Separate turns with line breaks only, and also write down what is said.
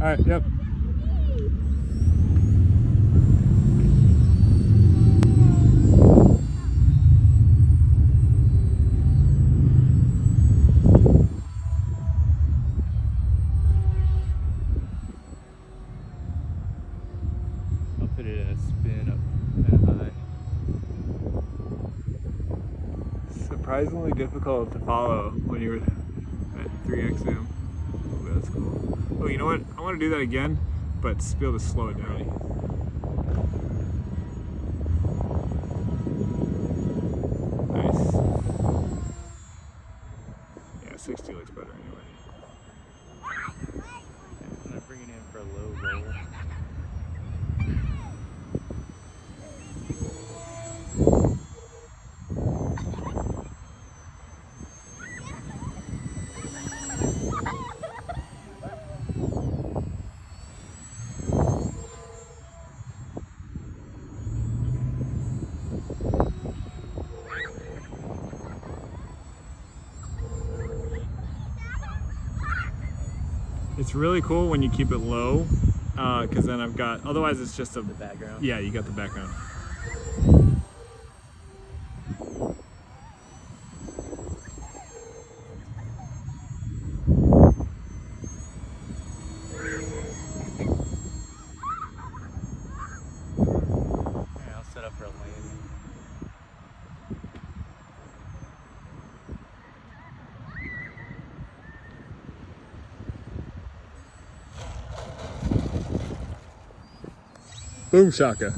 All right, yep.
I'll put it in a spin up kind of high.
Surprisingly difficult to follow when you're at 3x zoom. Oh, that's cool. Oh, you know what? I want to do that again, but be able to slow it down. Nice. Yeah, 60 looks better anyway.
I'm gonna bring it in for a low roll.
It's really cool when you keep it low, because then I've got, otherwise it's just
The background.
yeah, you got the background.
Alright, I'll set up for a landing.
Boom shaka.